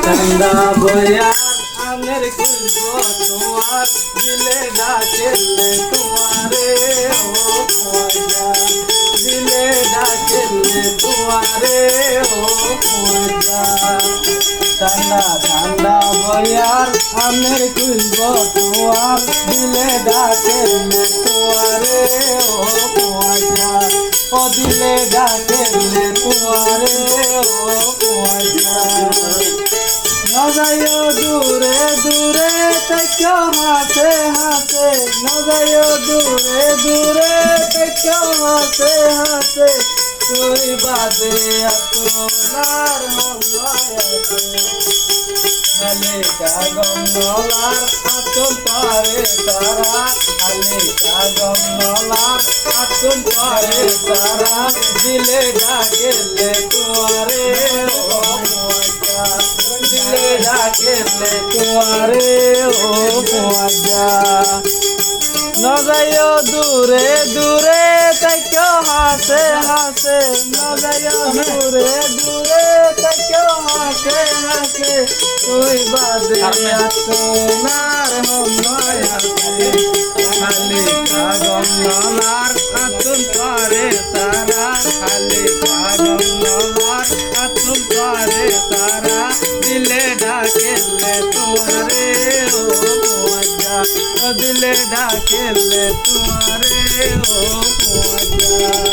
ঠান্ডা বয়ার আমের খুশবো তোমার দিলে ডাকেলে তোমারে ও মজা দিলে ডাকেলে তোমারে ও মজা ঠান্ডা ঠান্ডা বয়ার আমের খুশবো তোমার দিলে ডাকেলে তোমারে ও মজা ও দিলে ডাকেলে তোমারে ও মজা না যাইও দূরে দূরে থেকো হাসে হাসে না যাইও দূরে দূরে থেকো হাসে হাসে তুই বাদে আপনার মঙ্গয়াতে হালিকা গঙ্গলার আতন পারে তারা হালিকা গঙ্গলার আতন পারে তারা দিলে ডাকেলে তোমারে ও মজা দিলে ডাকেলে তোমারে ও মজা না যাইও দূরে দূরে থেকো হাসে হাসে না যাইও দূরে দূরে থেকো হাসে হাসে তুই বাদে আপনার মঙ্গয়াতে হালিকা গঙ্গলার আতন পারে তারা হালিকা গঙ্গলার আতন পারে তারা দিলে ডাকেলে তোমারে ও মজা দিলে ডাকেলে তোমারে ও মজা।